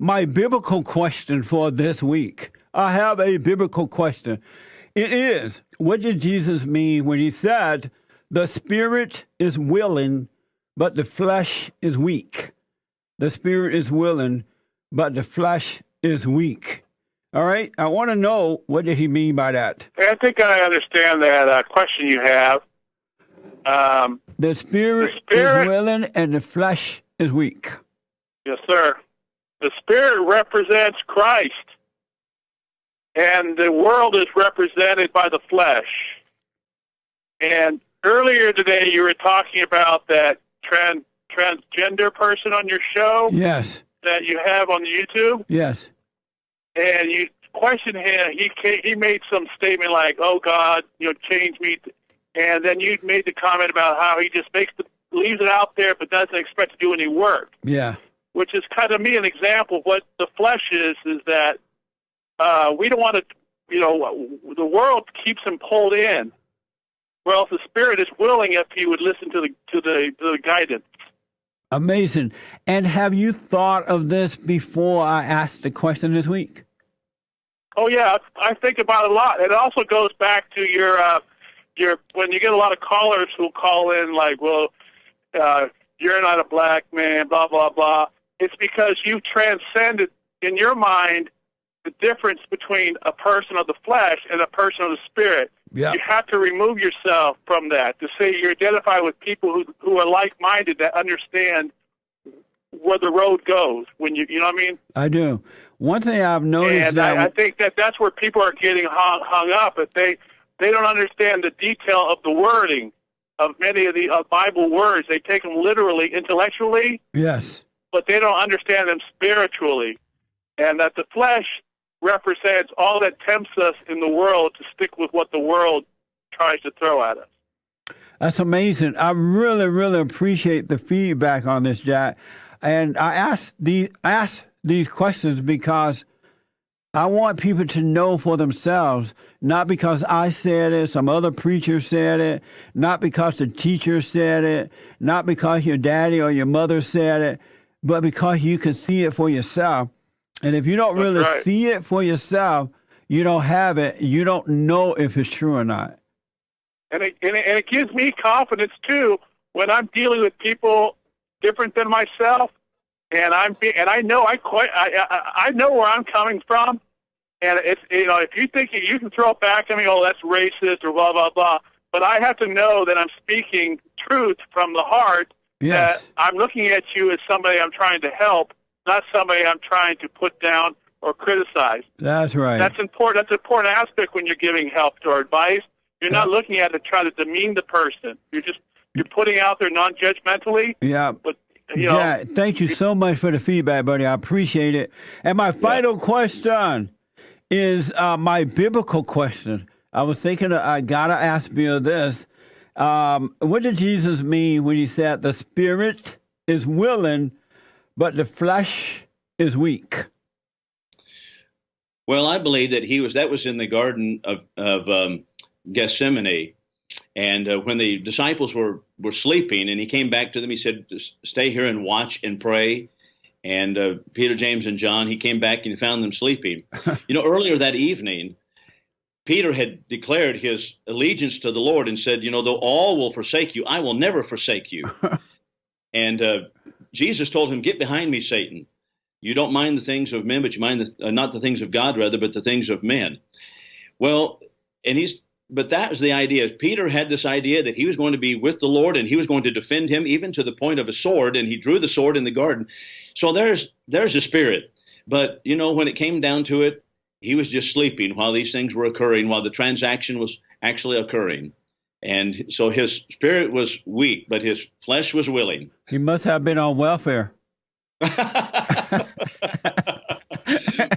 my biblical question for this week. I have a biblical question. It is, what did Jesus mean when he said, the spirit is willing, but the flesh is weak? The spirit is willing, but the flesh is weak. All right? I want to know, what did he mean by that? I think I understand that question you have. The spirit is willing and the flesh is weak. Yes, sir. The spirit represents Christ, and the world is represented by the flesh. And earlier today, you were talking about that transgender person on your show. Yes. That you have on YouTube. Yes. And you questioned him. He made some statement like, "Oh God, change me." And then you made the comment about how he just leaves it out there, but doesn't expect to do any work. Yeah. Which is kind of me an example of what the flesh is that we don't want to, the world keeps him pulled in. Well, the spirit is willing if he would listen to the guidance. Amazing. And have you thought of this before I asked the question this week? Oh yeah, I think about it a lot. It also goes back to your when you get a lot of callers who call in like, well, you're not a black man, blah blah blah. It's because you've transcended in your mind the difference between a person of the flesh and a person of the spirit. Yeah. You have to remove yourself from that to say you identify with people who are like-minded, that understand where the road goes. When you know what I mean? I do. One thing I've noticed, and I think that's where people are getting hung up. But they don't understand the detail of the wording of many of the Bible words. They take them literally, intellectually. Yes. But they don't understand them spiritually. And that the flesh represents all that tempts us in the world to stick with what the world tries to throw at us. That's amazing. I really, really appreciate the feedback on this, Jack. And I ask these questions because I want people to know for themselves, not because I said it, some other preacher said it, not because the teacher said it, not because your daddy or your mother said it, but because you can see it for yourself. And if you don't really see it for yourself, you don't have it. You don't know if it's true or not. And it gives me confidence too when I'm dealing with people different than myself, and I know I know where I'm coming from. And it's if you think you can throw it back at me, oh that's racist or blah blah blah, but I have to know that I'm speaking truth from the heart. Yes. That I'm looking at you as somebody I'm trying to help, not somebody I'm trying to put down or criticize. That's right. That's important. That's an important aspect when you're giving help or advice. You're not looking at it to try to demean the person. You're putting out there non-judgmentally. Yeah. But yeah. Thank you so much for the feedback, buddy. I appreciate it. And my final question is my biblical question. I was thinking I gotta ask Bill this. What did Jesus mean when he said the spirit is willing, but the flesh is weak? Well, I believe that was in the Garden of Gethsemane, and when the disciples were sleeping, and he came back to them, he said, "Stay here and watch and pray." And Peter, James, and John, he came back and he found them sleeping. Earlier that evening, Peter had declared his allegiance to the Lord and said, though all will forsake you, I will never forsake you. And Jesus told him, "Get behind me, Satan. You don't mind the things of men, but you mind not the things of God, rather, but the things of men." Well, but that was the idea. Peter had this idea that he was going to be with the Lord and he was going to defend him even to the point of a sword, and he drew the sword in the garden. So there's the spirit. But, when it came down to it, he was just sleeping while these things were occurring, while the transaction was actually occurring. And so his spirit was weak, but his flesh was willing. He must have been on welfare.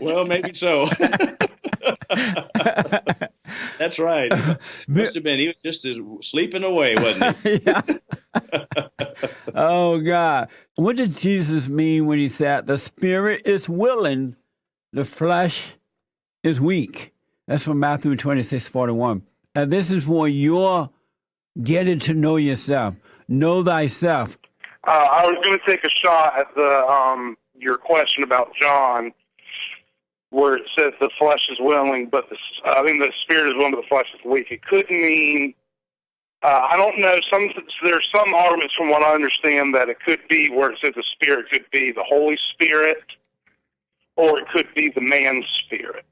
Well, maybe so. That's right. Must have been. He was just sleeping away, wasn't he? Yeah. Oh, God. What did Jesus mean when he said, the spirit is willing, the flesh is weak? That's from Matthew 26:41. And this is for your getting to know yourself. Know thyself. I was going to take a shot at your question about John, where it says the flesh is willing, but the spirit is willing, but the flesh is weak. It could mean, I don't know. There's some arguments, from what I understand, that it could be where it says the spirit could be the Holy Spirit, or it could be the man's spirit.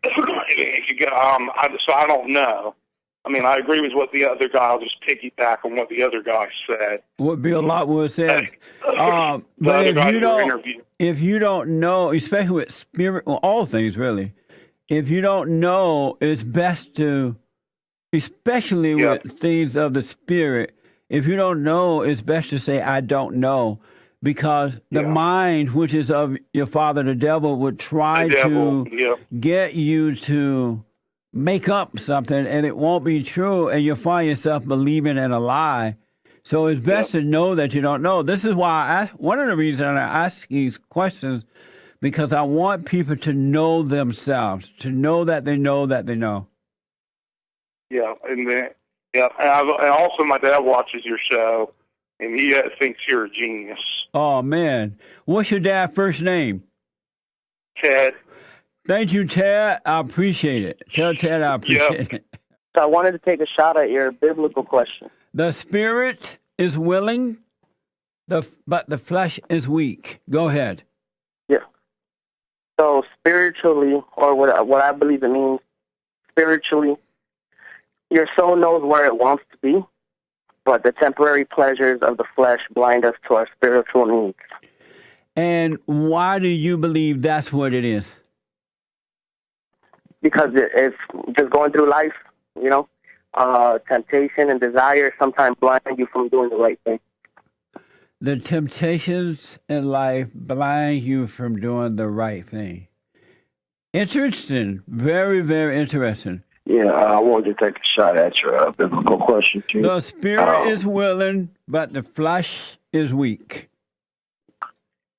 So I don't know. I mean, I agree with what the other guy. I'll just piggyback on what the other guy said. What Bill Lockwood said. But if you don't know, especially with spirit, well, all things really, if you don't know, it's best to, especially with things of the spirit, if you don't know, it's best to say, I don't know. Because the mind, which is of your father, the devil, would try to get you to make up something, and it won't be true, and you'll find yourself believing in a lie. So it's best to know that you don't know. This is why one of the reasons I ask these questions, because I want people to know themselves, to know that they know that they know. Yeah, and also my dad watches your show, and he thinks you're a genius. Oh, man. What's your dad's first name? Ted. Thank you, Ted. I appreciate it. Tell Ted I appreciate it. So I wanted to take a shot at your biblical question. The spirit is willing, but the flesh is weak. Go ahead. Yeah. So spiritually, or what I believe it means, spiritually, your soul knows where it wants to be, but the temporary pleasures of the flesh blind us to our spiritual needs. And why do you believe that's what it is? Because it's just going through life, temptation and desire sometimes blind you from doing the right thing. The temptations in life blind you from doing the right thing. Interesting. Very, very interesting. Yeah, I wanted to take a shot at your biblical question, too. The spirit is willing, but the flesh is weak.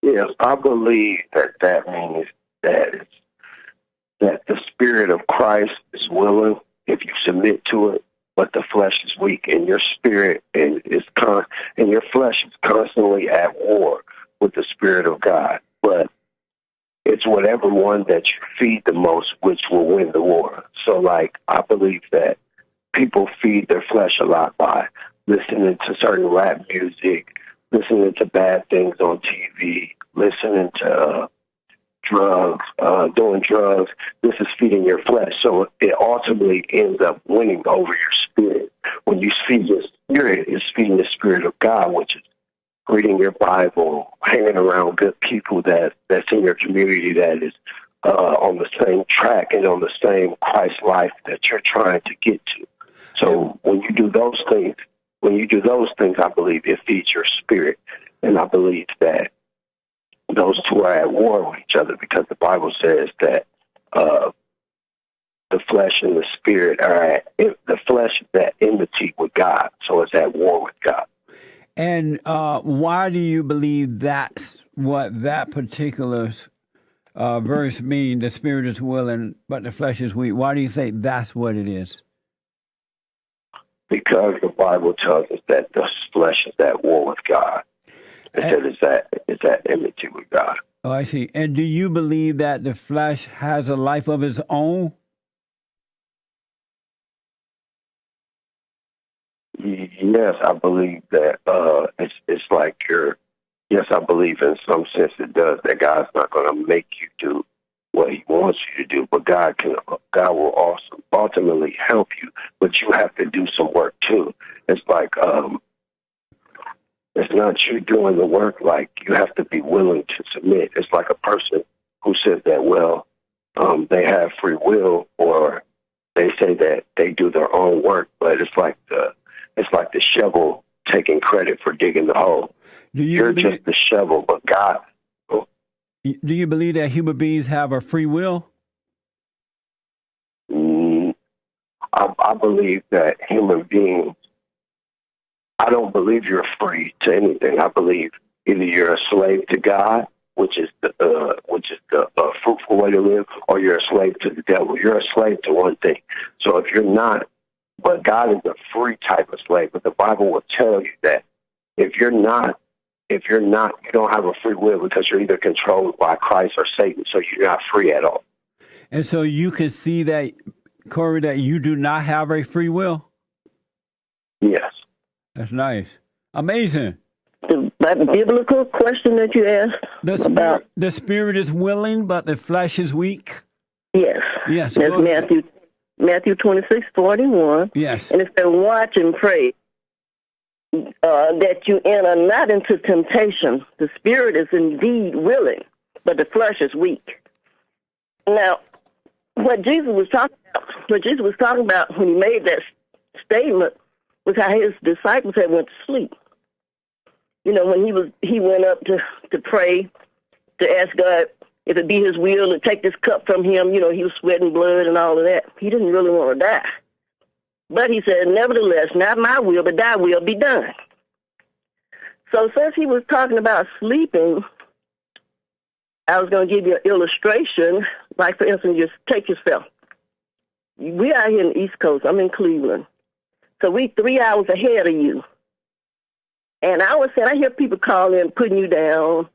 Yes, I believe that means that the spirit of Christ is willing if you submit to it, but the flesh is weak, and your spirit and your flesh is constantly at war with the Spirit of God. But it's whatever one that you feed the most, which will win the war. So, I believe that people feed their flesh a lot by listening to certain rap music, listening to bad things on TV, listening to drugs, doing drugs. This is feeding your flesh. So it ultimately ends up winning over your spirit. When you feed your spirit, it's feeding the Spirit of God, which is reading your Bible, hanging around good people that's in your community that is on the same track and on the same Christ life that you're trying to get to. So when you do those things, I believe it feeds your spirit. And I believe that those two are at war with each other, because the Bible says that the flesh and the spirit the flesh is at enmity with God. So it's at war with God. And why do you believe that's what that particular verse means? The spirit is willing, but the flesh is weak. Why do you say that's what it is? Because the Bible tells us that the flesh is at war with God. It says it's at enmity with God. Oh, I see. And do you believe that the flesh has a life of its own? Yes, I believe that it's like yes, I believe in some sense it does, that God's not going to make you do what he wants you to do, but God will also ultimately help you, but you have to do some work too. It's like, it's not you doing the work, like you have to be willing to submit. It's like a person who says that, they have free will, or they say that they do their own work, but it's like the shovel taking credit for digging the hole. You're just the shovel, but God. Do you believe that human beings have a free will? I believe that human beings, I don't believe you're free to anything. I believe either you're a slave to God, which is the fruitful way to live, or you're a slave to the devil. You're a slave to one thing. So if you're not, but God is a free type of slave. But the Bible will tell you that if you're not if you're not, you don't have a free will because you're either controlled by Christ or Satan, so you're not free at all. And so you can see that, Corey, that you do not have a free will? Yes. That's nice. Amazing. That biblical question that you asked The spirit is willing, but the flesh is weak? Yes. Yes. That's Matthew 26:41. Yes. And it said, watch and pray that you enter not into temptation. The spirit is indeed willing, but the flesh is weak. Now, what Jesus was talking about when he made that statement was how his disciples had went to sleep. You know, when he went up to pray, to ask God if it be his will to take this cup from him. You know, he was sweating blood and all of that. He didn't really want to die. But he said, nevertheless, not my will, but thy will be done. So since he was talking about sleeping, I was going to give you an illustration. Like, for instance, just take yourself. We out here in the East Coast. I'm in Cleveland. So we 3 hours ahead of you. And I was saying, I hear people calling, putting you down,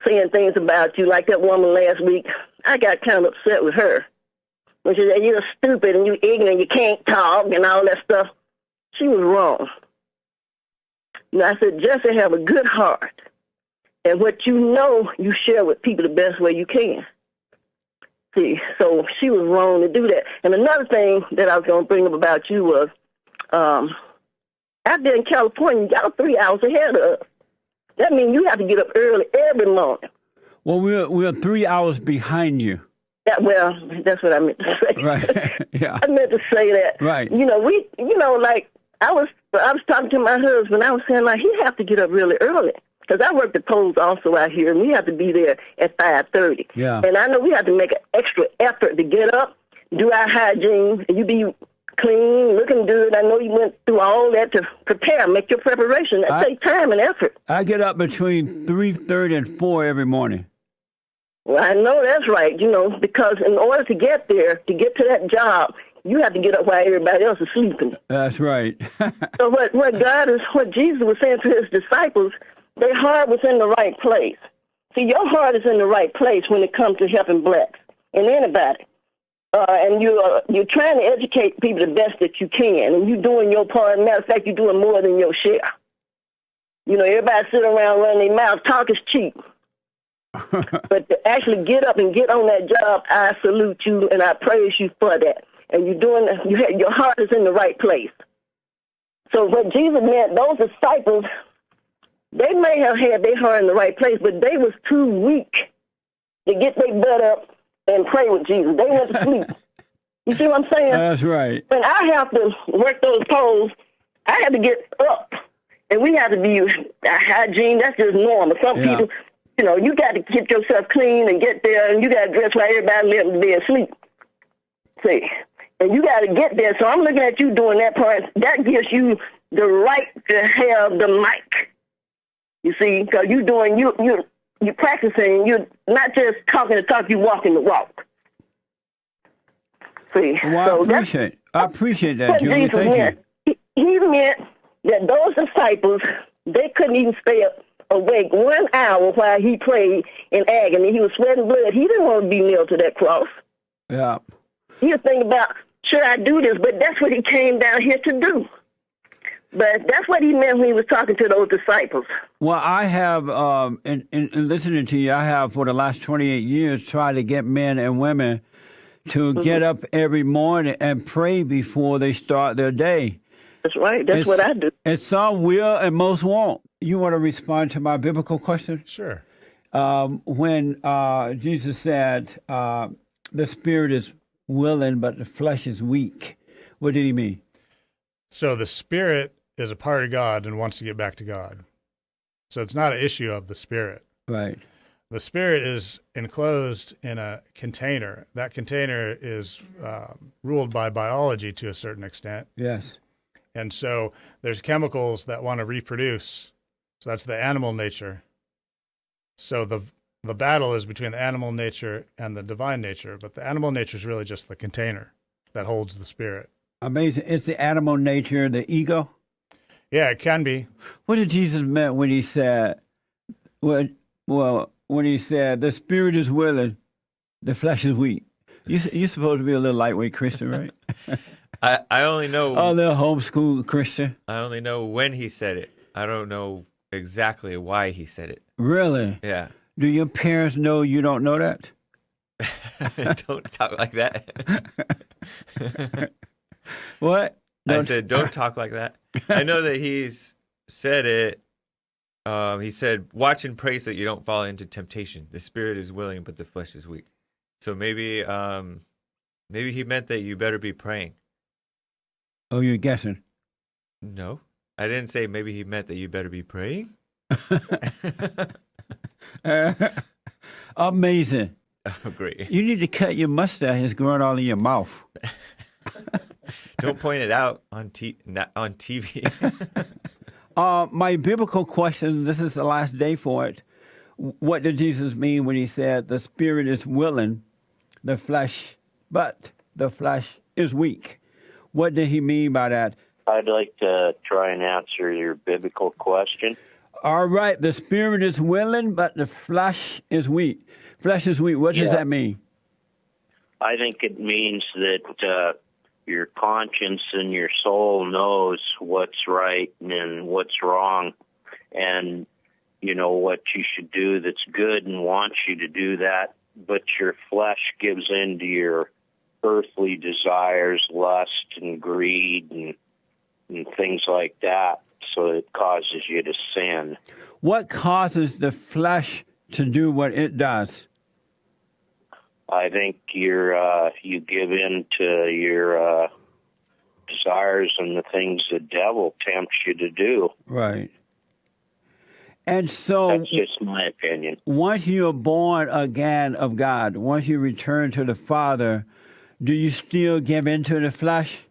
saying things about you. Like that woman last week, I got kind of upset with her. When she said, you're stupid and you're ignorant, you can't talk and all that stuff. She was wrong. And I said, just to have a good heart. And what you know, you share with people the best way you can. See, so she was wrong to do that. And another thing that I was going to bring up about you was, out there in California, y'all 3 hours ahead of us. That means you have to get up early every morning. Well, we're 3 hours behind you. Well, that's what I meant to say. Right. Yeah. I meant to say that. Right. You know, like I was talking to my husband. I was saying, like, he have to get up really early because I work the polls also out here, and we have to be there at 5:30. Yeah. And I know we have to make an extra effort to get up, do our hygiene, and you be clean, looking good. I know you went through all that to prepare, make your preparation. That takes time and effort. I get up between 3:30 and 4 every morning. Well, I know that's right, you know, because in order to get there, to get to that job, you have to get up while everybody else is sleeping. That's right. So what Jesus was saying to his disciples, their heart was in the right place. See, your heart is in the right place when it comes to helping blacks and anybody. And you're trying to educate people the best that you can, and you're doing your part. Matter of fact, you're doing more than your share. You know, everybody sit around running their mouth. Talk is cheap. But to actually get up and get on that job, I salute you and I praise you for that. And your heart is in the right place. So what Jesus meant, those disciples, they may have had their heart in the right place, but they was too weak to get their butt up and pray with Jesus. They went to sleep. You see what I'm saying? That's right. When I have to work those polls, I have to get up. And we have to be hygiene. That's just normal. Some people, you know, you got to get yourself clean and get there, and you got to dress while everybody else is there asleep. See? And you got to get there. So I'm looking at you doing that part. That gives you the right to have the mic. You see? Because you're practicing. You're not just talking the talk, you're walking the walk. See? Well, so I appreciate that, Julie. Thank you. He meant that those disciples, they couldn't even stay awake 1 hour while he prayed in agony. He was sweating blood. He didn't want to be nailed to that cross. Yeah. He was thinking about, should I do this? But that's what he came down here to do. But that's what he meant when he was talking to those disciples. Well, I have, in listening to you, I have for the last 28 years tried to get men and women to get up every morning and pray before they start their day. That's right. That's what I do. And some will and most won't. You want to respond to my biblical question? Sure. When Jesus said, the spirit is willing, but the flesh is weak, what did he mean? So the spirit is a part of God and wants to get back to God. So it's not an issue of the spirit. Right. The spirit is enclosed in a container. That container is ruled by biology to a certain extent. Yes. And so there's chemicals that want to reproduce. So that's the animal nature. So the battle is between the animal nature and the divine nature, but the animal nature is really just the container that holds the spirit. Amazing. It's the animal nature, the ego? Yeah, it can be. What did Jesus mean when he said, Well, when he said the spirit is willing, the flesh is weak. You're supposed to be a little lightweight Christian, right? I only know A little homeschool Christian. I only know when he said it. I don't know exactly why he said it. Really? Yeah. Do your parents know you don't know that? Don't talk like that. What? I said, don't talk like that. I know that he's said it. He said, watch and pray so that you don't fall into temptation. The spirit is willing, but the flesh is weak. So maybe he meant that you better be praying. Oh, you're guessing. No, I didn't say maybe he meant that you better be praying. Amazing. Oh, great. You need to cut your mustache. It's growing all in your mouth. Don't point it out on TV. My biblical question, this is the last day for it. What did Jesus mean when he said the spirit is willing, but the flesh is weak? What did he mean by that? I'd like to try and answer your biblical question. All right, the spirit is willing, but the flesh is weak. Flesh is weak. What does that mean? I think it means that your conscience and your soul knows what's right and what's wrong, and you know what you should do that's good and wants you to do that, but your flesh gives in to your earthly desires, lust and greed and things like that, so it causes you to sin. What causes the flesh to do what it does? I think you give in to your desires and the things the devil tempts you to do. Right. And so that's just my opinion. Once you are born again of God, once you return to the Father, do you still give in to the flesh?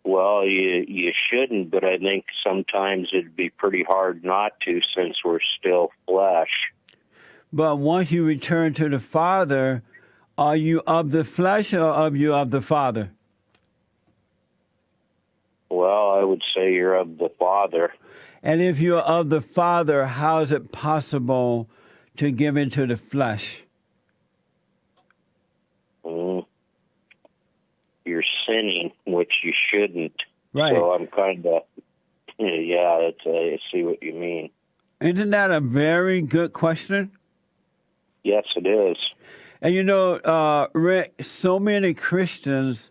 Well, you shouldn't, but I think sometimes it'd be pretty hard not to, since we're still flesh. But once you return to the Father, are you of the flesh or are you of the Father? Well, I would say you're of the Father. And if you're of the Father, how is it possible to give into the flesh? You're sinning, which you shouldn't. Right. So I'm kind of, I see what you mean. Isn't that a very good question? Yes, it is. And you know, Rick, so many Christians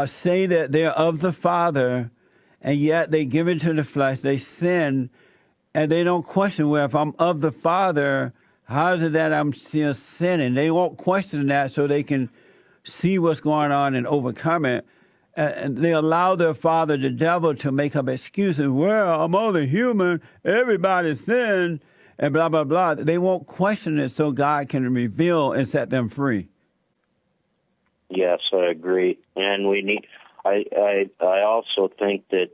say that they're of the Father, and yet they give into the flesh, they sin, and they don't question, well, if I'm of the Father, how is it that I'm still sinning? They won't question that so they can see what's going on and overcome it. And they allow their father, the devil, to make up excuses. Well, I'm only human. Everybody sinned, and blah, blah, blah. They won't question it so God can reveal and set them free. Yes, I agree. And we need. I also think that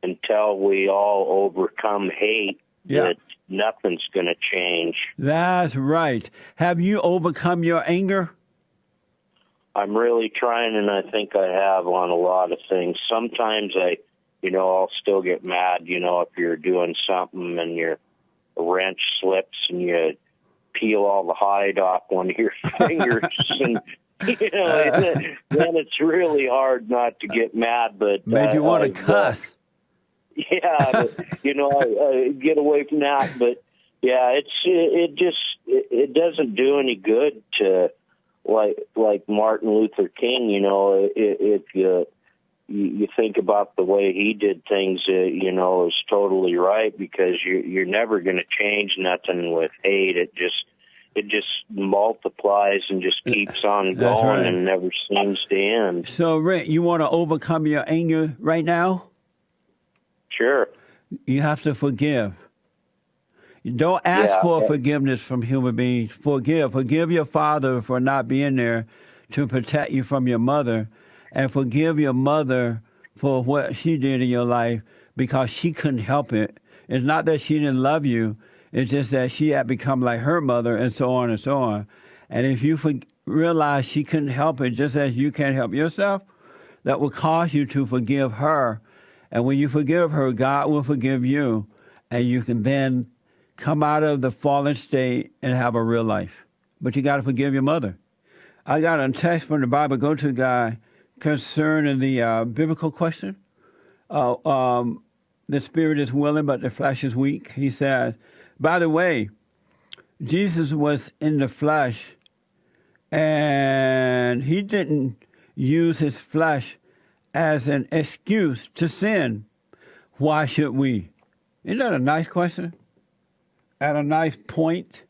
until we all overcome hate, that nothing's going to change. That's right. Have you overcome your anger? I'm really trying, and I think I have on a lot of things. Sometimes I'll still get mad, if you're doing something and your wrench slips and you peel all the hide off one of your fingers, and then it's really hard not to get mad. But made you want to cuss. I get away from that. But yeah, it doesn't do any good to. Like Martin Luther King, if you think about the way he did things, is totally right, because you're never going to change nothing with hate. It just multiplies and just keeps on going and never seems to end. So, Rick, you want to overcome your anger right now? Sure. You have to forgive. Don't ask for forgiveness from human beings. Forgive your father for not being there to protect you from your mother, and forgive your mother for what she did in your life, because she couldn't help it. It's not that she didn't love you. It's just that she had become like her mother, and so on and so on. And if you realize she couldn't help it, just as you can't help yourself, that will cause you to forgive her. And when you forgive her, God will forgive you, and you can then come out of the fallen state and have a real life. But you got to forgive your mother. I got a text from the Bible Go To guy concerning the biblical question. The spirit is willing, but the flesh is weak. He said, by the way, Jesus was in the flesh, and he didn't use his flesh as an excuse to sin. Why should we? Isn't that a nice question? At a nice point?